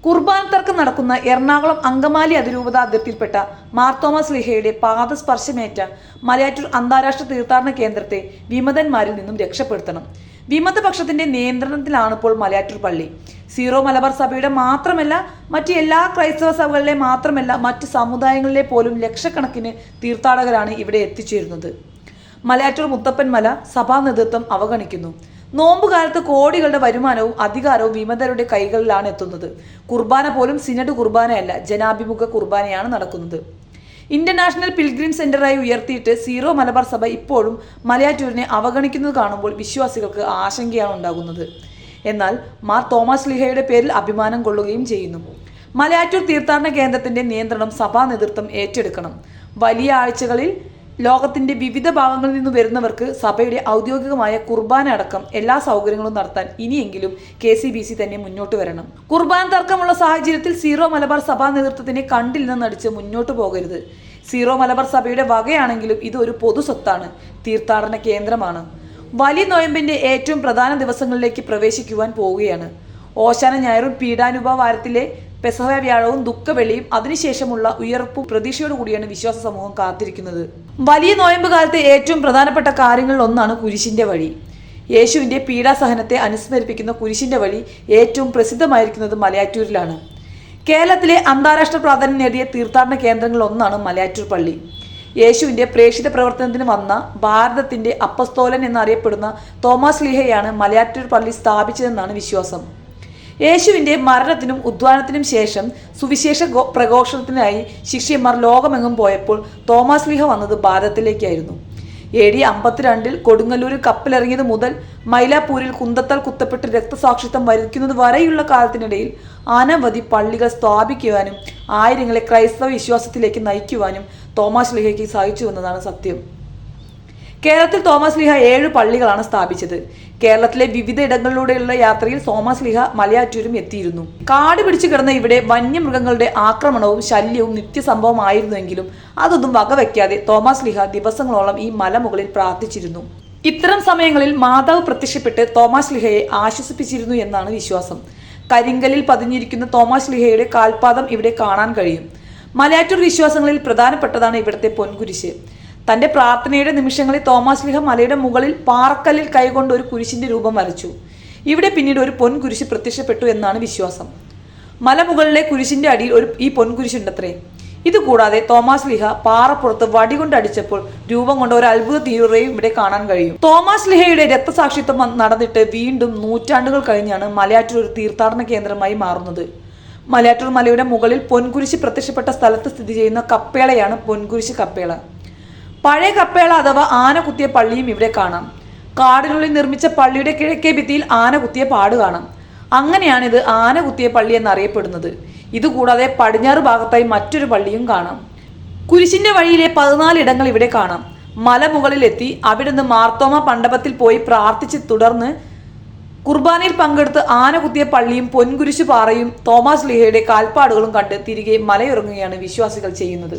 കുർബാന തർക്കം നടക്കുന്ന എറണാകുളം അങ്കമാലി അതിരൂപത അതിർത്തിയിൽപ്പെട്ട മാർ തോമസ് ലീഹയുടെ പാദസ്പർശമേറ്റ മലയാറ്റൂർ അന്താരാഷ്ട്ര തീർത്ഥാടന കേന്ദ്രത്തെ വിമതന്മാരിൽ നിന്നും രക്ഷപ്പെടുത്തണം. വിമതപക്ഷത്തിന്റെ നിയന്ത്രണത്തിലാണ് ഇപ്പോൾ മലയാറ്റൂർ പള്ളി. സീറോ മലബാർ സഭയുടെ മാത്രമല്ല, മറ്റ് എല്ലാ ക്രൈസ്തവ സഭകളിലെ മാത്രമല്ല, മറ്റ് സമുദായങ്ങളിലെ പോലും ലക്ഷക്കണക്കിന് തീർത്ഥാടകരാണ് ഇവിടെ എത്തിച്ചേരുന്നത്. മലയാറ്റൂർ മുത്തപ്പൻമല സഭാ നേതൃത്വം അവഗണിക്കുന്നു. നോമ്പുകാലത്ത് കോടികളുടെ വരുമാനവും അധികാരവും വിമതരുടെ കൈകളിലാണ് എത്തുന്നത്. കുർബാന പോലും സിനഡ് കുർബാനയല്ല, ജനാഭിമുഖ കുർബാനയാണ് നടക്കുന്നത്. ഇന്റർനാഷണൽ പിൽഗ്രിം സെന്ററായി ഉയർത്തിയിട്ട് സീറോ മലബാർ സഭ ഇപ്പോഴും മലയാറ്റൂരിനെ അവഗണിക്കുന്നത് കാണുമ്പോൾ വിശ്വാസികൾക്ക് ആശങ്കയാണ് ഉണ്ടാകുന്നത്. എന്നാൽ മാർ തോമസ് ലീഹയുടെ പേരിൽ അഭിമാനം കൊള്ളുകയും ചെയ്യുന്നു. മലയാറ്റൂർ തീർത്ഥാടന കേന്ദ്രത്തിന്റെ നിയന്ത്രണം സഭാ നേതൃത്വം ഏറ്റെടുക്കണം. വലിയ ആഴ്ചകളിൽ ലോകത്തിന്റെ വിവിധ ഭാഗങ്ങളിൽ നിന്ന് വരുന്നവർക്ക് സഭയുടെ ഔദ്യോഗികമായ കുർബാന അടക്കം എല്ലാ സൗകര്യങ്ങളും നടത്താൻ ഇനിയെങ്കിലും KCBC തന്നെ മുന്നോട്ട് വരണം. കുർബാന തർക്കമുള്ള സാഹചര്യത്തിൽ സീറോ മലബാർ സഭാ നേതൃത്വത്തിനെ കണ്ടില്ലെന്ന് നടിച്ച് മുന്നോട്ട് പോകരുത്. സീറോ മലബാർ സഭയുടെ വകയാണെങ്കിലും ഇത് ഒരു പൊതു സ്വത്താണ്, തീർത്ഥാടന കേന്ദ്രമാണ്. വലിയ നോയമ്പിന്റെ ഏറ്റവും പ്രധാന ദിവസങ്ങളിലേക്ക് പ്രവേശിക്കുവാൻ പോവുകയാണ്. ഓശാന ഞായറും പീഡാനുഭവ വാരത്തിലെ പെസഹ വ്യാഴവും ദുഃഖവെള്ളിയും അതിനുശേഷമുള്ള ഉയർപ്പും പ്രതീക്ഷയോടുകൂടിയാണ് വിശ്വാസ സമൂഹം കാത്തിരിക്കുന്നത്. വലിയ നോയമ്പ് കാലത്തെ ഏറ്റവും പ്രധാനപ്പെട്ട കാര്യങ്ങളിൽ ഒന്നാണ് കുരിശിന്റെ വഴി. യേശുവിന്റെ പീഡാസഹനത്തെ അനുസ്മരിപ്പിക്കുന്ന കുരിശിന്റെ വഴി ഏറ്റവും പ്രസിദ്ധമായിരിക്കുന്നത് മലയാറ്റൂരിലാണ്. കേരളത്തിലെ അന്താരാഷ്ട്ര പ്രാധാന്യം നേടിയ തീർത്ഥാടന കേന്ദ്രങ്ങളിൽ ഒന്നാണ് മലയാറ്റൂർ പള്ളി. യേശുവിന്റെ പ്രേക്ഷിത പ്രവർത്തനത്തിന് വന്ന ഭാരതത്തിന്റെ അപ്പസ്തോലൻ എന്നറിയപ്പെടുന്ന തോമസ് ലീഹയാണ് മലയാറ്റൂർ പള്ളി സ്ഥാപിച്ചതെന്നാണ് വിശ്വാസം. യേശുവിന്റെ മരണത്തിനും ഉദ്ധാനത്തിനും ശേഷം സുവിശേഷ പ്രഘോഷണത്തിനായി ശിഷ്യന്മാർ ലോകമെങ്ങും പോയപ്പോൾ തോമസ് ലീഹ വന്നത് ഭാരതത്തിലേക്കായിരുന്നു. AD 52 കൊടുങ്ങല്ലൂരിൽ കപ്പലിറങ്ങിയത് മുതൽ മൈലാപ്പൂരിൽ കുന്തത്താൽ കുത്തപ്പെട്ട് രക്തസാക്ഷിത്വം വരിക്കുന്നത് വരെയുള്ള കാലത്തിനിടയിൽ അനവധി പള്ളികൾ സ്ഥാപിക്കുവാനും ആയിരങ്ങളെ ക്രൈസ്തവ വിശ്വാസത്തിലേക്ക് നയിക്കുവാനും തോമസ് ലീഹയ്ക്ക് സാധിച്ചുവെന്നതാണ് സത്യം. കേരളത്തിൽ തോമസ് ലീഹ 7 പള്ളികളാണ് സ്ഥാപിച്ചത്. കേരളത്തിലെ വിവിധ ഇടങ്ങളിലൂടെയുള്ള യാത്രയിൽ തോമസ് ലീഹ മലയാറ്റൂരും എത്തിയിരുന്നു. കാട് പിടിച്ചു കിടന്ന ഇവിടെ വന്യമൃഗങ്ങളുടെ ആക്രമണവും ശല്യവും നിത്യസംഭവമായിരുന്നുവെങ്കിലും അതൊന്നും വകവയ്ക്കാതെ തോമസ് ലീഹ ദിവസങ്ങളോളം ഈ മലമുകളിൽ പ്രാർത്ഥിച്ചിരുന്നു. ഇത്തരം സമയങ്ങളിൽ മാതാവ് പ്രത്യക്ഷപ്പെട്ട് തോമസ് ലീഹയെ ആശ്വസിപ്പിച്ചിരുന്നു എന്നാണ് വിശ്വാസം. കരിങ്കല്ലിൽ പതിഞ്ഞിരിക്കുന്ന തോമസ് ലീഹയുടെ കാൽപാദം ഇവിടെ കാണാൻ കഴിയും. മലയാറ്റൂർ വിശ്വാസങ്ങളിൽ പ്രധാനപ്പെട്ടതാണ് ഇവിടുത്തെ പൊൻകുരിശ്. തന്റെ പ്രാർത്ഥനയുടെ നിമിഷങ്ങളിൽ തോമസ് ലീഹ മലയുടെ മുകളിൽ പാറക്കല്ലിൽ കൈകൊണ്ട് ഒരു കുരിശിന്റെ രൂപം വരച്ചു. ഇവിടെ പിന്നീട് ഒരു പൊൻകുരിശ് പ്രത്യക്ഷപ്പെട്ടു എന്നാണ് വിശ്വാസം. മലമുകളിലെ കുരിശിന്റെ അടിയിൽ ഈ പൊൻകുരിശുണ്ടത്രേ. ഇതുകൂടാതെ തോമസ് ലീഹ പാറപ്പുറത്ത് വടികൊണ്ട് അടിച്ചപ്പോൾ രൂപം കൊണ്ട ഒരു അത്ഭുത തീരുറയും ഇവിടെ കാണാൻ കഴിയും. തോമസ് ലീഹയുടെ രക്തസാക്ഷിത്വം നടന്നിട്ട് വീണ്ടും നൂറ്റാണ്ടുകൾ കഴിഞ്ഞാണ് മലയാറ്റൂർ ഒരു തീർത്ഥാടന കേന്ദ്രമായി മാറുന്നത്. മലയാറ്റൂർ മലയുടെ മുകളിൽ പൊൻകുരിശ് പ്രത്യക്ഷപ്പെട്ട സ്ഥലത്ത് സ്ഥിതി ചെയ്യുന്ന കപ്പേളയാണ് പൊൻകുരിശ് കപ്പേള. പഴയ കപ്പേള അഥവാ ആന കുത്തിയ പള്ളിയും ഇവിടെ കാണാം. കാടിനുള്ളിൽ നിർമ്മിച്ച പള്ളിയുടെ കിഴക്കേ ഭിത്തിയിൽ ആന കുത്തിയ പാട് കാണാം. അങ്ങനെയാണിത് ആന കുത്തിയ പള്ളി എന്നറിയപ്പെടുന്നത്. ഇതുകൂടാതെ പടിഞ്ഞാറ് ഭാഗത്തായി മറ്റൊരു പള്ളിയും കാണാം. കുരിശിന്റെ വഴിയിലെ 14 ഇടങ്ങൾ ഇവിടെ കാണാം. മലമുകളിലെത്തി അവിടുന്ന് മാർത്തോമ മണ്ഡപത്തിൽ പോയി പ്രാർത്ഥിച്ച് തുടർന്ന് കുർബാനയിൽ പങ്കെടുത്ത് ആന കുത്തിയ പള്ളിയും പൊൻകുരിശു പാറയും തോമസ് ലീഹയുടെ കാൽപ്പാടുകളും കണ്ട് തിരികെ മലയിറങ്ങുകയാണ് വിശ്വാസികൾ ചെയ്യുന്നത്.